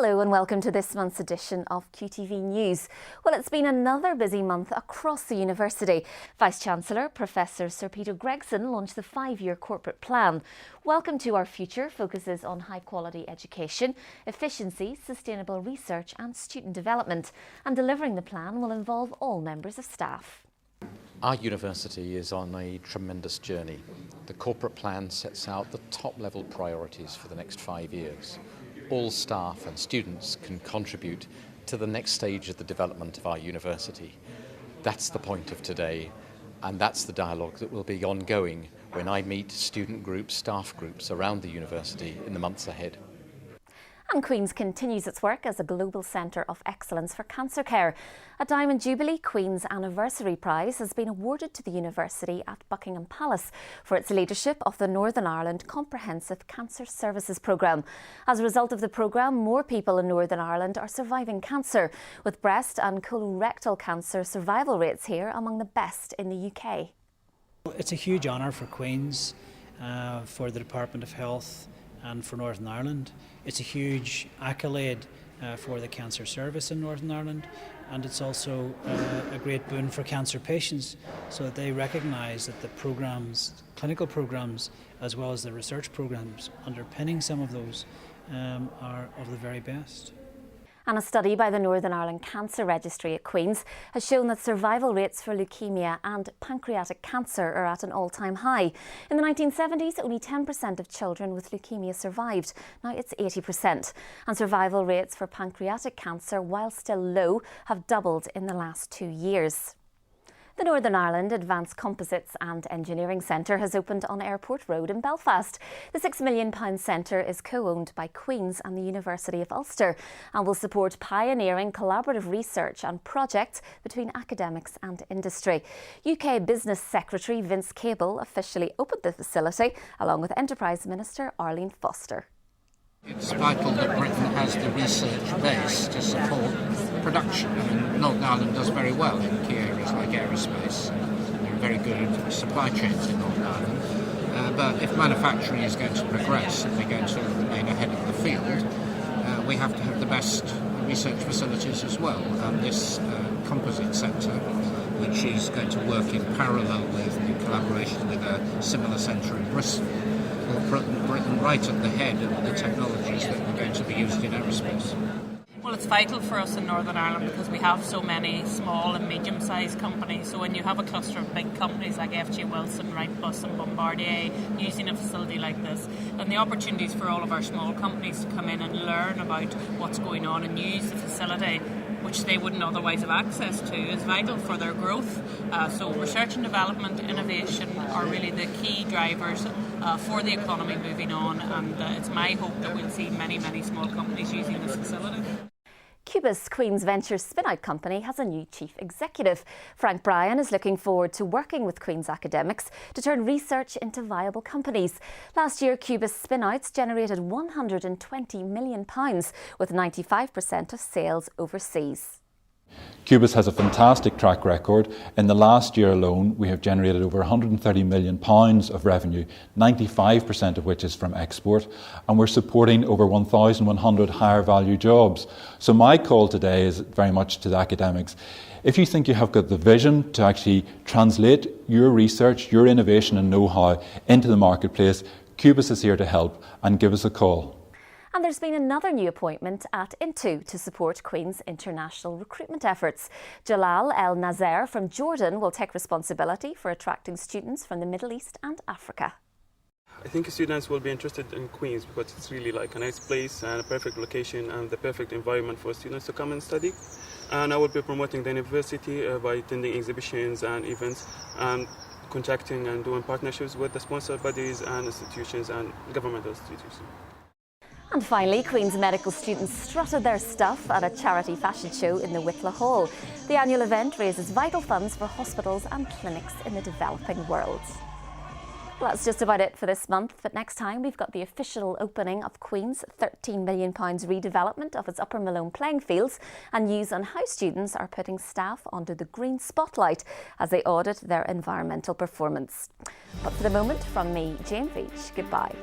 Hello and welcome to this month's edition of QTV News. Well, it's been another busy month across the university. Vice-Chancellor Professor Sir Peter Gregson launched the 5-year corporate plan. Welcome to Our Future focuses on high-quality education, efficiency, sustainable research and student development. And delivering the plan will involve all members of staff. Our university is on a tremendous journey. The corporate plan sets out the top-level priorities for the next 5 years. All staff and students can contribute to the next stage of the development of our university. That's the point of today, and that's the dialogue that will be ongoing when I meet student groups, staff groups around the university in the months ahead. And Queen's continues its work as a global centre of excellence for cancer care. A Diamond Jubilee Queen's Anniversary Prize has been awarded to the university at Buckingham Palace for its leadership of the Northern Ireland Comprehensive Cancer Services Programme. As a result of the programme, more people in Northern Ireland are surviving cancer, with breast and colorectal cancer survival rates here among the best in the UK. It's a huge honour for Queen's, for the Department of Health and for Northern Ireland. It's a huge accolade for the cancer service in Northern Ireland, and it's also a great boon for cancer patients, so that they recognise that the programmes, clinical programmes as well as the research programmes underpinning some of those are of the very best. And a study by the Northern Ireland Cancer Registry at Queen's has shown that survival rates for leukaemia and pancreatic cancer are at an all-time high. In the 1970s, only 10% of children with leukaemia survived. Now it's 80%. And survival rates for pancreatic cancer, while still low, have doubled in the last 2 years. The Northern Ireland Advanced Composites and Engineering Centre has opened on Airport Road in Belfast. The £6 million centre is co-owned by Queen's and the University of Ulster and will support pioneering collaborative research and projects between academics and industry. UK Business Secretary Vince Cable officially opened the facility along with Enterprise Minister Arlene Foster. It's vital that Britain has the research base to support production. I mean, Northern Ireland does very well in key areas like aerospace. There are very good supply chains in Northern Ireland. But if manufacturing is going to progress and we're going to remain ahead of the field, we have to have the best research facilities as well. And this composite centre, which is going to work in parallel with, in collaboration with a similar centre in Bristol, will put Britain right at the head of the technologies that are going to be used in aerospace. Well, it's vital for us in Northern Ireland because we have so many small and medium-sized companies. So when you have a cluster of big companies like FG Wilson, Wrightbus and Bombardier using a facility like this, and the opportunities for all of our small companies to come in and learn about what's going on and use the facility, which they wouldn't otherwise have access to, is vital for their growth. So research and development, innovation are really the key drivers for the economy moving on, and it's my hope that we'll see many, many small companies using this facility. QUBIS, Queen's Ventures spin-out company, has a new chief executive. Frank Bryan is looking forward to working with Queen's academics to turn research into viable companies. Last year, QUBIS spin-outs generated £120 million, with 95% of sales overseas. QUBIS has a fantastic track record. In the last year alone, we have generated over £130 million of revenue, 95% of which is from export, and we're supporting over 1,100 higher value jobs. So my call today is very much to the academics. If you think you have got the vision to actually translate your research, your innovation and know-how into the marketplace, QUBIS is here to help, and give us a call. And there's been another new appointment at Into to support Queen's international recruitment efforts. Jalal El-Naser from Jordan will take responsibility for attracting students from the Middle East and Africa. I think students will be interested in Queen's because it's really like a nice place and a perfect location and the perfect environment for students to come and study. And I will be promoting the university by attending exhibitions and events and contacting and doing partnerships with the sponsor bodies and institutions and governmental institutions. And finally, Queen's medical students strutted their stuff at a charity fashion show in the Whitla Hall. The annual event raises vital funds for hospitals and clinics in the developing world. Well, that's just about it for this month, but next time we've got the official opening of Queen's £13 million redevelopment of its Upper Malone playing fields and news on how students are putting staff under the green spotlight as they audit their environmental performance. But for the moment, from me, Jane Veach, goodbye.